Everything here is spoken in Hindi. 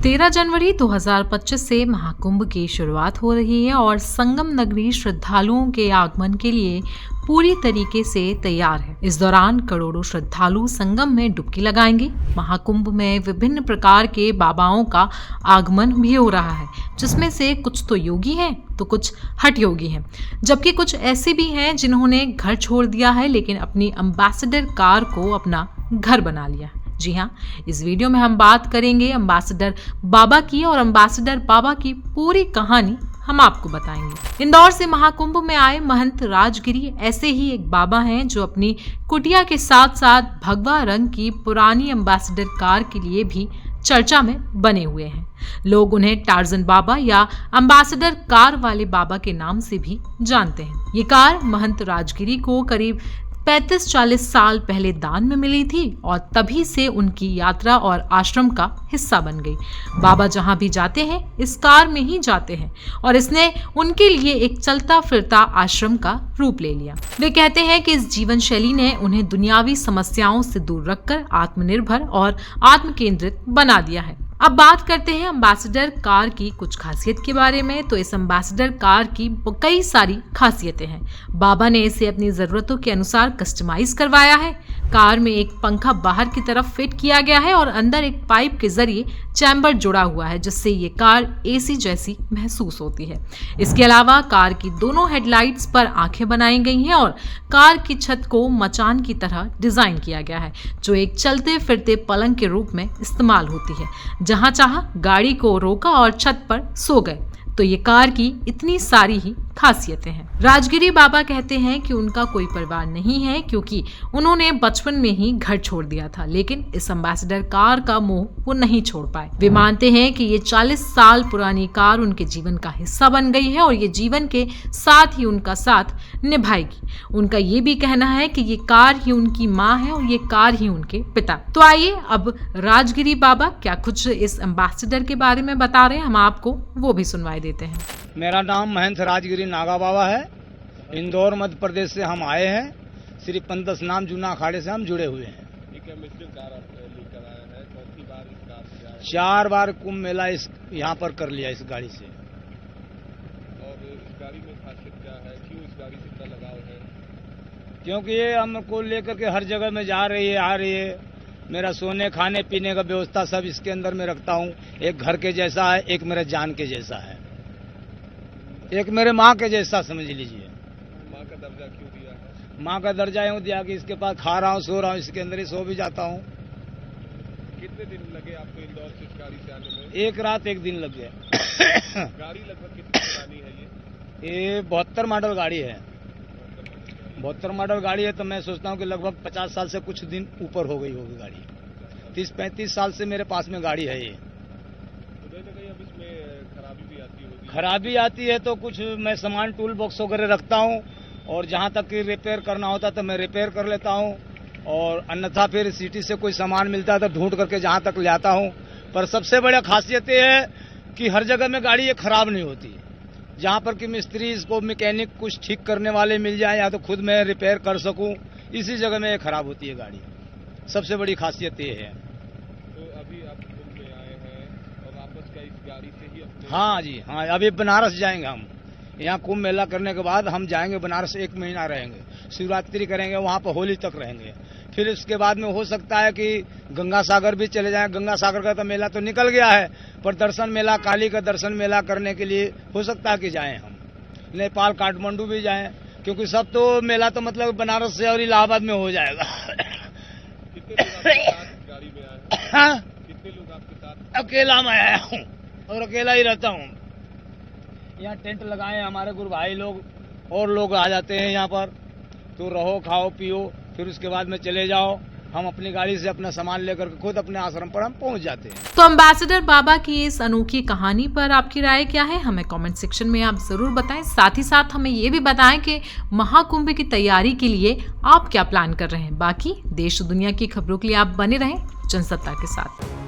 13 जनवरी 2025 से महाकुंभ की शुरुआत हो रही है और संगम नगरी श्रद्धालुओं के आगमन के लिए पूरी तरीके से तैयार है। इस दौरान करोड़ों श्रद्धालु संगम में डुबकी लगाएंगे। महाकुंभ में विभिन्न प्रकार के बाबाओं का आगमन भी हो रहा है, जिसमें से कुछ तो योगी हैं तो कुछ हठ योगी हैं, जबकि कुछ ऐसे भी हैं जिन्होंने घर छोड़ दिया है लेकिन अपनी एम्बेसडर कार को अपना घर बना लिया। जी हाँ, इस वीडियो में हम बात करेंगे एम्बेसडर बाबा की और एम्बेसडर बाबा की पूरी कहानी हम आपको बताएंगे। इंदौर से महाकुंभ में आए महंत राजगिरी ऐसे ही एक बाबा हैं जो अपनी कुटिया के साथ साथ भगवा रंग की पुरानी एम्बेसडर कार के लिए भी चर्चा में बने हुए हैं। लोग उन्हें टार्जन बाबा या एम्बेसडर कार वाले बाबा के नाम से भी जानते हैं। ये कार महंत राजगिरी को करीब 35-40 साल पहले दान में मिली थी और तभी से उनकी यात्रा और आश्रम का हिस्सा बन गई। बाबा जहां भी जाते हैं इस कार में ही जाते हैं और इसने उनके लिए एक चलता फिरता आश्रम का रूप ले लिया। वे कहते हैं कि इस जीवन शैली ने उन्हें दुनियावी समस्याओं से दूर रखकर आत्मनिर्भर और आत्मकेंद्रित बना दिया है। अब बात करते हैं एम्बेसडर कार की कुछ खासियत के बारे में। तो इस एम्बेसडर कार की कई सारी खासियतें हैं। बाबा ने इसे अपनी जरूरतों के अनुसार कस्टमाइज करवाया है। कार में एक पंखा बाहर की तरफ फिट किया गया है और अंदर एक पाइप के जरिए चैम्बर जुड़ा हुआ है, जिससे ये कार एसी जैसी महसूस होती है। इसके अलावा कार की दोनों हेडलाइट्स पर आंखें बनाई गई हैं और कार की छत को मचान की तरह डिजाइन किया गया है, जो एक चलते फिरते पलंग के रूप में इस्तेमाल होती है। जहां चाहा गाड़ी को रोका और छत पर सो गए। तो ये कार की इतनी सारी ही खासियतें हैं। राजगिरी बाबा कहते हैं कि उनका कोई परिवार नहीं है क्योंकि उन्होंने बचपन में ही घर छोड़ दिया था, लेकिन इस एम्बेसडर कार का मोह वो नहीं छोड़ पाए। वे मानते हैं कि ये 40 साल पुरानी कार उनके जीवन का हिस्सा बन गई है और ये जीवन के साथ ही उनका साथ निभाएगी। उनका ये भी कहना है कि ये कार ही उनकी माँ है और ये कार ही उनके पिता। तो आइए अब राजगिरी बाबा क्या कुछ इस एम्बेसडर के बारे में बता रहे हैं, हम आपको वो भी सुनवाई देते हैं। मेरा नाम महंत राजगिरी नागा बाबा है। इंदौर मध्य प्रदेश से हम आए हैं। श्री पंत स्नान जूना अखाड़े से हम जुड़े हुए हैं। लेकर आए हैं, चौथी बार इस कार से आए हैं। 4 बार कुंभ मेला इस यहाँ पर कर लिया इस गाड़ी से। और इस गाड़ी में खासियत क्या है, क्यों इस गाड़ी से इतना लगाव है? क्योंकि ये हमको लेकर के हर जगह में जा रही है, आ रही है। मेरा सोने खाने पीने का व्यवस्था सब इसके अंदर में रखता हूँ। एक घर के जैसा है, एक मेरे जान के जैसा है, एक मेरे माँ के जैसा समझ लीजिए। माँ का दर्जा क्यों दिया है? माँ का दर्जा यूँ दिया कि इसके पास खा रहा हूँ, सो रहा हूँ, इसके अंदर ही सो भी जाता हूँ। कितने दिन लगे आपको इंदौर से इस गाड़ी से आने में? 1 रात 1 दिन लग गया। गाड़ी लगभग कितनी पुरानी है ये 72 मॉडल गाड़ी है। 72 मॉडल गाड़ी है तो मैं सोचता हूँ कि लगभग 50 साल से कुछ दिन ऊपर हो गई होगी गाड़ी। 30-35 साल से मेरे पास में गाड़ी है ये। अब इसमें खराबी भी आती होगी? खराबी आती है तो कुछ मैं सामान टूल बॉक्स वगैरह रखता हूँ और जहाँ तक कि रिपेयर करना होता तो मैं रिपेयर कर लेता हूँ, और अन्यथा फिर सिटी से कोई सामान मिलता है तो ढूंढ करके जहाँ तक ले आता हूँ। पर सबसे बड़ा खासियत ये है कि हर जगह में गाड़ी ये खराब नहीं होती। जहाँ पर कि मिस्त्री इसको मैकेनिक कुछ ठीक करने वाले मिल जाए या तो खुद मैं रिपेयर कर सकूँ, इसी जगह में ये खराब होती है गाड़ी। सबसे बड़ी खासियत ये है। तो अभी आप कुंभ में आए हैं और वापस का इस गाड़ी से ही अपने? हाँ जी हाँ, अभी बनारस जाएंगे हम। यहाँ कुंभ मेला करने के बाद हम जाएंगे बनारस, 1 महीना रहेंगे, शिवरात्रि करेंगे, वहाँ पर होली तक रहेंगे। फिर इसके बाद में हो सकता है कि गंगा सागर भी चले जाएं। गंगा सागर का तो मेला तो निकल गया है, पर दर्शन मेला, काली का दर्शन मेला करने के लिए हो सकता है कि जाएं हम। नेपाल काठमांडू भी जाएं, क्योंकि सब तो मेला तो मतलब बनारस से और इलाहाबाद में हो जाएगा। कितने लोग आपके साथ गाड़ी में आए हैं? हाँ? कितने लोग आपके साथ? अकेला मैं आया हूँ और अकेला ही रहता हूँ। यहाँ टेंट लगाए हैं हमारे गुरु भाई लोग, और लोग आ जाते हैं यहाँ पर। तो रहो, खाओ पियो, फिर उसके बाद में चले जाओ। हम अपनी गाड़ी से अपना सामान लेकर के खुद अपने आश्रम पर हम पहुंच जाते हैं। तो एम्बेसडर बाबा की इस अनोखी कहानी पर आपकी राय क्या है, हमें कमेंट सेक्शन में आप जरूर बताएं। साथ ही साथ हमें ये भी बताएं कि महाकुंभ की तैयारी के लिए आप क्या प्लान कर रहे हैं। बाकी देश दुनिया की खबरों के लिए आप बने रहें जनसत्ता के साथ।